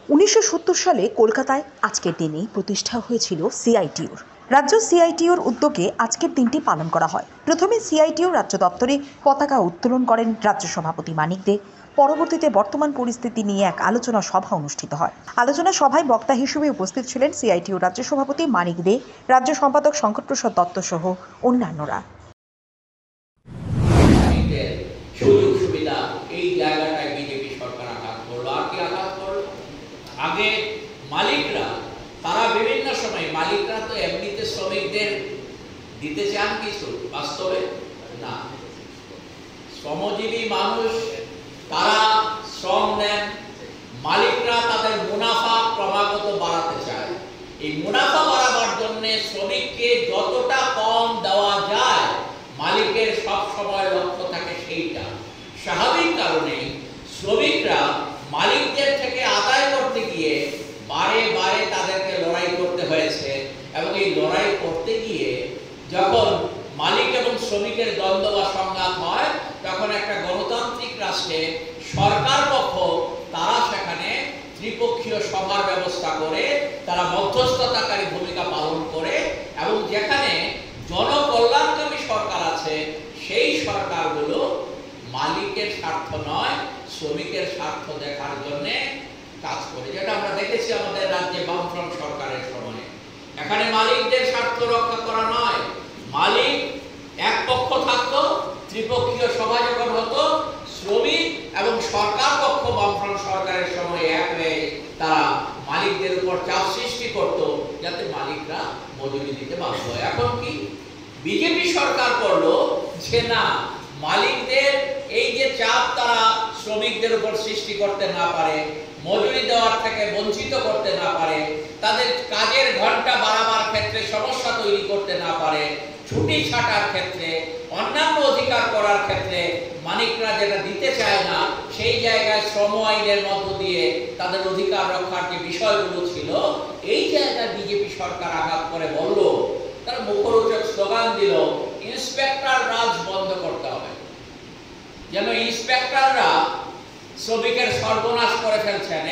1970 সালে কলকাতায় আজকের দিনেই প্রতিষ্ঠা হয়েছিল সিআইটিইউর। রাজ্য সিআইটিইউর উদ্যোগে আজকের দিনটি পালন করা হয়। প্রথমে সিআইটিইউ রাজ্য দপ্তরে পতাকা উত্তোলন করেন রাজ্য সভাপতি মানিক দে। পরবর্তীতে বর্তমান পরিস্থিতি নিয়ে এক আলোচনা সভা অনুষ্ঠিত হয়। আলোচনা সভায় বক্তা হিসেবে উপস্থিত ছিলেন সিআইটিইউ রাজ্য সভাপতি মানিক দে, রাজ্য সম্পাদক শঙ্কর প্রসাদ দত্ত সহ অন্যান্যরা। সুযোগ সুবিধা এই জায়গাটায় বিজেপি সরকার আঘাত করলো। আর কি আঘাত করলো? আগে মালিকরা, তারা বিভিন্ন সময় মালিকরা তো এমনিতে শ্রমিকদের দিতে চান কিছু, বাস্তবে না। শ্রমজীবী মানুষ, তারা শ্রম নেন, মালিকরা তাদের মুনাফা ক্রমাগত বাড়াতে চায়। এই মুনাফা বাড়াবার জন্য শ্রমিককে যতটা কম দেওয়া যায়, মালিকের সব সময় লক্ষ্য থাকে সেইটা। স্বাভাবিক কারণেই শ্রমিকরা মালিকদের থেকে আদায় করতে গিয়ে বারে বারে তাদেরকে লড়াই করতে হয়েছে। এবং এই লড়াই করতে গিয়ে যখন মালিক এবং শ্রমিকের দ্বন্দ্ব বা সংঘাত হয়, তখন একটা গণতান্ত্রিক রাষ্ট্রে সরকার পক্ষ তারা সেখানে ত্রিপক্ষীয় সভার ব্যবস্থা করে, তারা মধ্যস্থতাকারী ভূমিকা পালন করে, এবং যেখানে জনকল্যাণকামী সরকার আছে সেই সরকারগুলো মালিকের স্বার্থ নয়, শ্রমিকের স্বার্থ দেখার জন্য কাজ করে। যেটা আমরা দেখেছি আমাদের রাজ্যে বামফ্রন্ট সরকারের সময়। এখানে মালিকদের স্বার্থ রক্ষা করা নয়, মালিক এক পক্ষ থাকতো, ত্রিপক্ষীয় সভা যখন হতো, শ্রমিক এবং সরকার পক্ষ বামফ্রন্ট সরকারের সময় এক হয়ে তারা মালিকদের উপর চাপ সৃষ্টি করত, যাতে মালিকরা মজুরি দিতে বাধ্য হয়। এখন কি বিজেপি সরকার করলো যে না, মালিকদের এই যে চাপ তারা শ্রমিকদের উপর সৃষ্টি করতে না পারে, মজুরি দেওয়ার থেকে বঞ্চিত করতে না পারে, তাদের কাজের ঘন্টা বাড়াবার ক্ষেত্রে সমস্যা তৈরি করতে না পারে, ছুটি ছাটার ক্ষেত্রে, অন্যান্য অধিকার করার ক্ষেত্রে মালিকরা যেটা দিতে চায় না, সেই জায়গায় শ্রম আইনের মধ্য দিয়ে তাদের অধিকার রক্ষার যে বিষয়গুলো ছিল, এই জায়গায় বিজেপি সরকার আঘাত করে বলল, তারা মুখরোচক স্লোগান দিল, ইন্সপেক্টর রাজ বন্ধ করতে হবে। যেন ইন্সপেক্টররা শ্রমিকের সর্বনাশ করে ফেলছেন।